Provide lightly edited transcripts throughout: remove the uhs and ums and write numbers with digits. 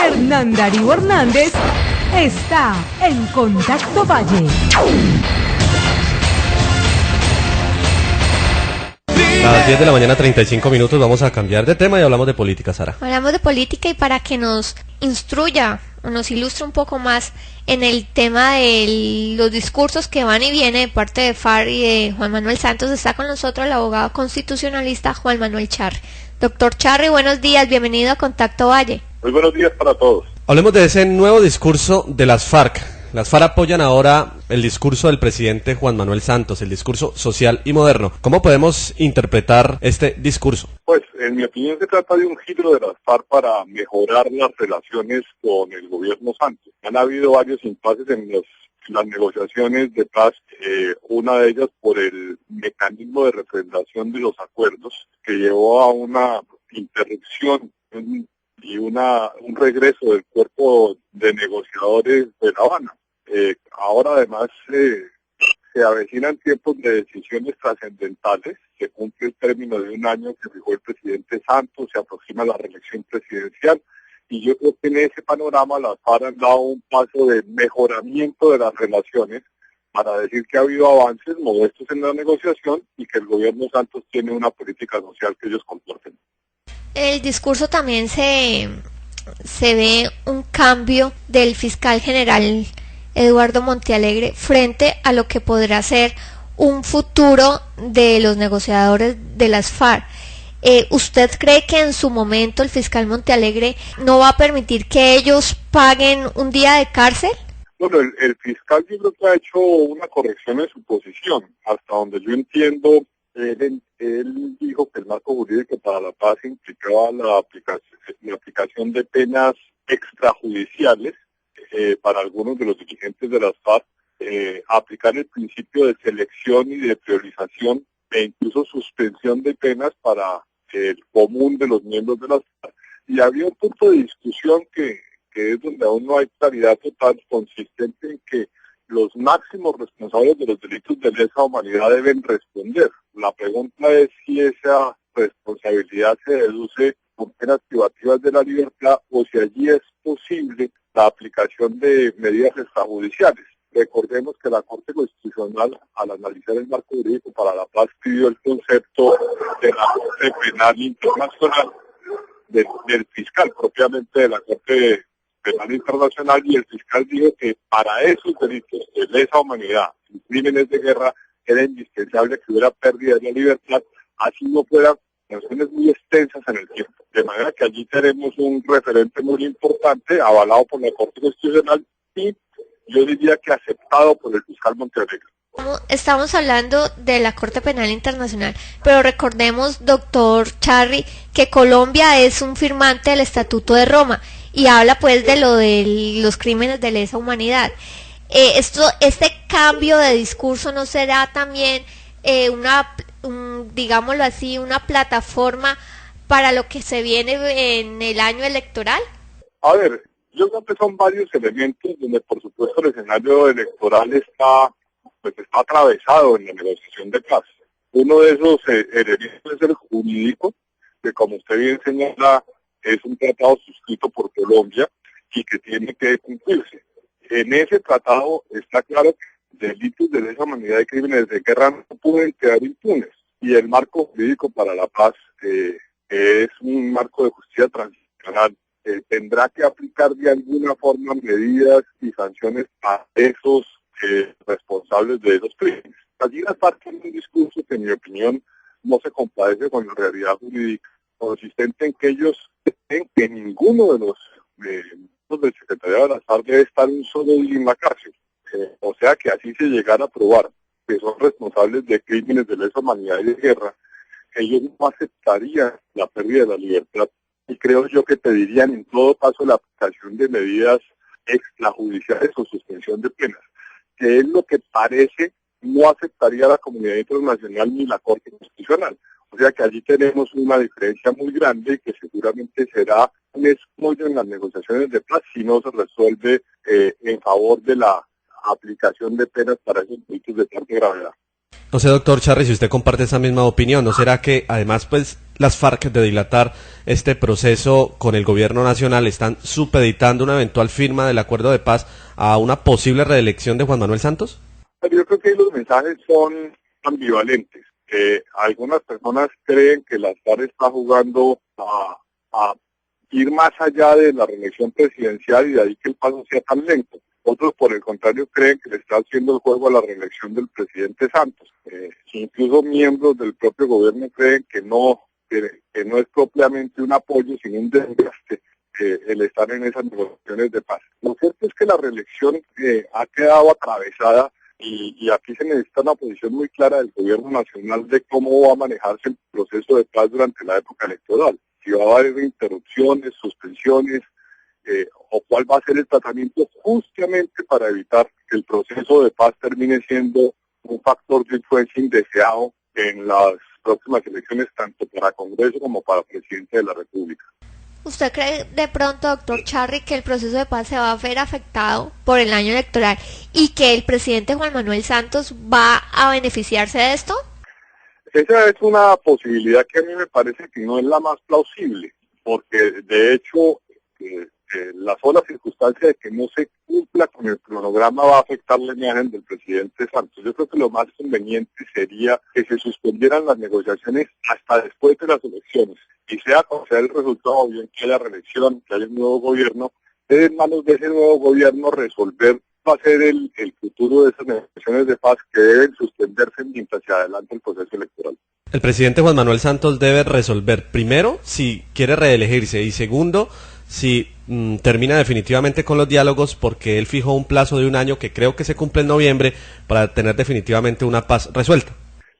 Hernán Darío Hernández está en Contacto Valle. A las 10 de la mañana, 35 minutos, vamos a cambiar de tema y hablamos de política, Sara. Hablamos de política y para que nos instruya o nos ilustre un poco más en el tema de los discursos que van y vienen de parte de FARC y de Juan Manuel Santos, está con nosotros el abogado constitucionalista Juan Manuel Charri. Doctor Charri, buenos días, bienvenido a Contacto Valle. Muy buenos días para todos. Hablemos de ese nuevo discurso de las FARC. Las FARC apoyan ahora el discurso del presidente Juan Manuel Santos, el discurso social y moderno. ¿Cómo podemos interpretar este discurso? Pues, en mi opinión, se trata de un giro de las FARC para mejorar las relaciones con el gobierno Santos. Han habido varios impases en las negociaciones de paz, una de ellas por el mecanismo de refrendación de los acuerdos, que llevó a una interrupción y un regreso del cuerpo de negociadores de La Habana. Ahora además se avecinan tiempos de decisiones trascendentales, se cumple el término de un año que fijó el presidente Santos, se aproxima la reelección presidencial y yo creo que en ese panorama las FARC han dado un paso de mejoramiento de las relaciones para decir que ha habido avances modestos en la negociación y que el gobierno Santos tiene una política social que ellos comparten. El discurso también se ve un cambio del fiscal general Eduardo Montealegre frente a lo que podrá ser un futuro de los negociadores de las FARC. ¿Usted cree que en su momento el fiscal Montealegre no va a permitir que ellos paguen un día de cárcel? Bueno, el fiscal yo creo que ha hecho una corrección en su posición. Hasta donde yo entiendo, él dijo que el marco jurídico para la paz implicaba la aplicación de penas extrajudiciales para algunos de los dirigentes de las FARC, aplicar el principio de selección y de priorización e incluso suspensión de penas para el común de los miembros de las FARC. Y había un punto de discusión que es donde aún no hay claridad total, consistente en que los máximos responsables de los delitos de lesa humanidad deben responder. La pregunta es si esa responsabilidad se deduce con penas privativas de la libertad o si allí es posible la aplicación de medidas extrajudiciales. Recordemos que la Corte Constitucional, al analizar el marco jurídico para la paz, pidió el concepto de la Corte Penal Internacional del fiscal, propiamente de la Corte Penal Internacional, y el fiscal dijo que para esos delitos de lesa humanidad y crímenes de guerra era indispensable que hubiera pérdida de la libertad, así no fueran sanciones muy extensas en el tiempo. De manera que allí tenemos un referente muy importante, avalado por la Corte Constitucional y yo diría que aceptado por el fiscal Montealegre. Estamos hablando de la Corte Penal Internacional, pero recordemos, doctor Charri, que Colombia es un firmante del Estatuto de Roma y habla pues de lo de los crímenes de lesa humanidad. Este cambio de discurso no será también digámoslo así, una plataforma para lo que se viene en el año electoral? A ver, yo creo que son varios elementos donde por supuesto el escenario electoral está atravesado en la negociación de paz. Uno de esos elementos es el jurídico, que como usted bien señala, es un tratado suscrito por Colombia y que tiene que cumplirse. En ese tratado está claro que delitos de lesa humanidad y crímenes de guerra no pueden quedar impunes. Y el marco jurídico para la paz es un marco de justicia transicional. Tendrá que aplicar de alguna forma medidas y sanciones a esos responsables de esos crímenes. Allí las FARC tienen un discurso que en mi opinión no se compadece con la realidad jurídica, consistente en que ellos creen que ninguno de los miembros del secretariado de las FARC debe estar un solo día en la cárcel. O sea que así se llegara a probar que son responsables de crímenes de lesa humanidad y de guerra, ellos no aceptarían la pérdida de la libertad y creo yo que pedirían en todo caso la aplicación de medidas extrajudiciales o suspensión de penas, que es lo que parece no aceptaría la comunidad internacional ni la Corte Constitucional. O sea que allí tenemos una diferencia muy grande que seguramente será un escollo en las negociaciones de paz si no se resuelve en favor de la aplicación de penas para esos delitos de tanta gravedad. No sé, doctor Charri, si usted comparte esa misma opinión, ¿no será que además pues las FARC de dilatar este proceso con el gobierno nacional están supeditando una eventual firma del acuerdo de paz a una posible reelección de Juan Manuel Santos? Pero yo creo que los mensajes son ambivalentes. Algunas personas creen que las FARC está jugando a ir más allá de la reelección presidencial y de ahí que el paso sea tan lento. Otros, por el contrario, creen que le está haciendo el juego a la reelección del presidente Santos. Incluso miembros del propio gobierno creen que no es propiamente un apoyo, sino un desgaste el estar en esas negociaciones de paz. Lo cierto es que la reelección ha quedado atravesada y aquí se necesita una posición muy clara del gobierno nacional de cómo va a manejarse el proceso de paz durante la época electoral. Si va a haber interrupciones, suspensiones, o cuál va a ser el tratamiento justamente para evitar que el proceso de paz termine siendo un factor de influencia indeseado en las próximas elecciones, tanto para Congreso como para Presidente de la República. ¿Usted cree de pronto, doctor Charri, que el proceso de paz se va a ver afectado por el año electoral y que el presidente Juan Manuel Santos va a beneficiarse de esto? Esa es una posibilidad que a mí me parece que no es la más plausible, porque de hecho la sola circunstancia de que no se cumpla con el cronograma va a afectar la imagen del presidente Santos. Yo creo que lo más conveniente sería que se suspendieran las negociaciones hasta después de las elecciones, y sea como sea el resultado, bien que haya reelección, que haya un nuevo gobierno, es en manos de ese nuevo gobierno resolver va a ser el futuro de esas negociaciones de paz que deben suspenderse mientras se adelante el proceso electoral. El presidente Juan Manuel Santos debe resolver, primero, si quiere reelegirse, y segundo, si termina definitivamente con los diálogos, porque él fijó un plazo de 1 año que creo que se cumple en noviembre para tener definitivamente una paz resuelta.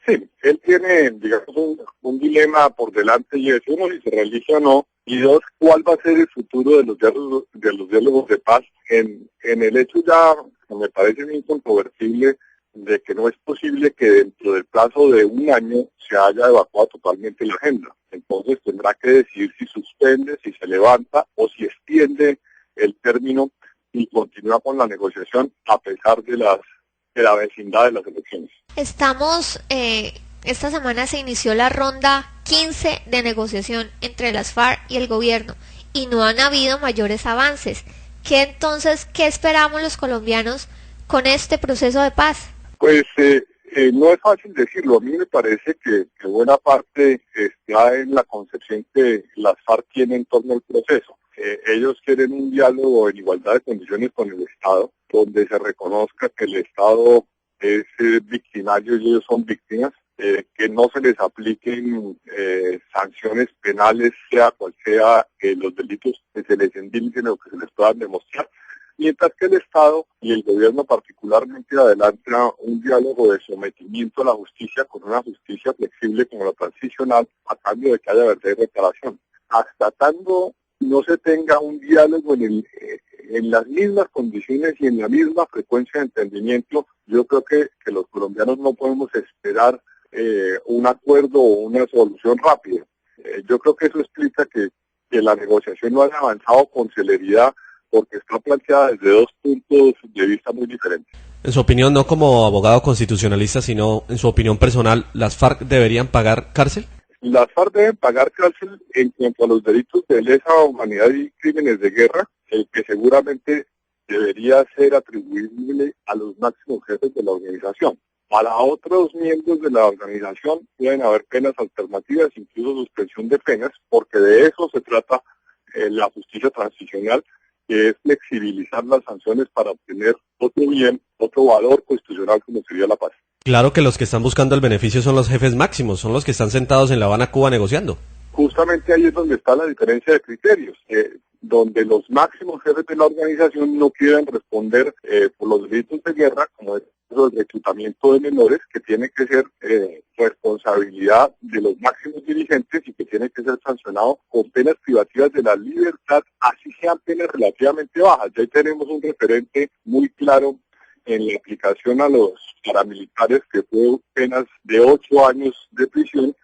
Sí, él tiene, digamos, un dilema por delante, y es uno, si se reelige o no, y dos, cuál va a ser el futuro de los diálogos de paz en el hecho ya, que me parece bien incontrovertible, de que no es posible que dentro del plazo de 1 año se haya evacuado totalmente la agenda. Entonces tendrá que decidir si suspende, si se levanta o si extiende el término y continúa con la negociación a pesar de la vecindad de las elecciones. Esta semana se inició la ronda 15 de negociación entre las FARC y el gobierno y no han habido mayores avances. ¿Qué esperamos los colombianos con este proceso de paz? Pues no es fácil decirlo. A mí me parece que buena parte está en la concepción que las FARC tienen en torno al proceso. Ellos quieren un diálogo en igualdad de condiciones con el Estado, donde se reconozca que el Estado es victimario y ellos son víctimas, que no se les apliquen sanciones penales, sea cual sea los delitos que se les indiquen o que se les puedan demostrar, mientras que el Estado y el gobierno particularmente adelanta un diálogo de sometimiento a la justicia con una justicia flexible como la transicional a cambio de que haya verdad y reparación. Hasta tanto no se tenga un diálogo en las mismas condiciones y en la misma frecuencia de entendimiento, yo creo que los colombianos no podemos esperar un acuerdo o una solución rápida. Yo creo que eso explica que la negociación no haya avanzado con celeridad, porque está planteada desde 2 puntos de vista muy diferentes. En su opinión, no como abogado constitucionalista, sino en su opinión personal, ¿las FARC deberían pagar cárcel? Las FARC deben pagar cárcel en cuanto a los delitos de lesa humanidad y crímenes de guerra, que seguramente debería ser atribuible a los máximos jefes de la organización. Para otros miembros de la organización pueden haber penas alternativas, incluso suspensión de penas, porque de eso se trata la justicia transicional, que es flexibilizar las sanciones para obtener otro bien, otro valor constitucional como sería la paz. Claro que los que están buscando el beneficio son los jefes máximos, son los que están sentados en La Habana, Cuba, negociando. Justamente ahí es donde está la diferencia de criterios, donde los máximos jefes de la organización no quieren responder por los delitos de guerra, como es el reclutamiento de menores, que tiene que ser responsabilidad de los máximos dirigentes y que tiene que ser sancionado con penas privativas de la libertad, así sean penas relativamente bajas. Ya tenemos un referente muy claro en la aplicación a los paramilitares, que fue penas de 8 años de prisión,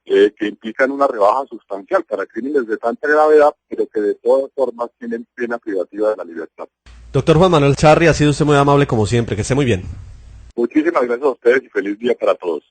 que implican una rebaja sustancial para crímenes de tanta gravedad, pero que de todas formas tienen pena privativa de la libertad. Doctor Juan Manuel Charri, ha sido usted muy amable como siempre, que esté muy bien. Muchísimas gracias a ustedes y feliz día para todos.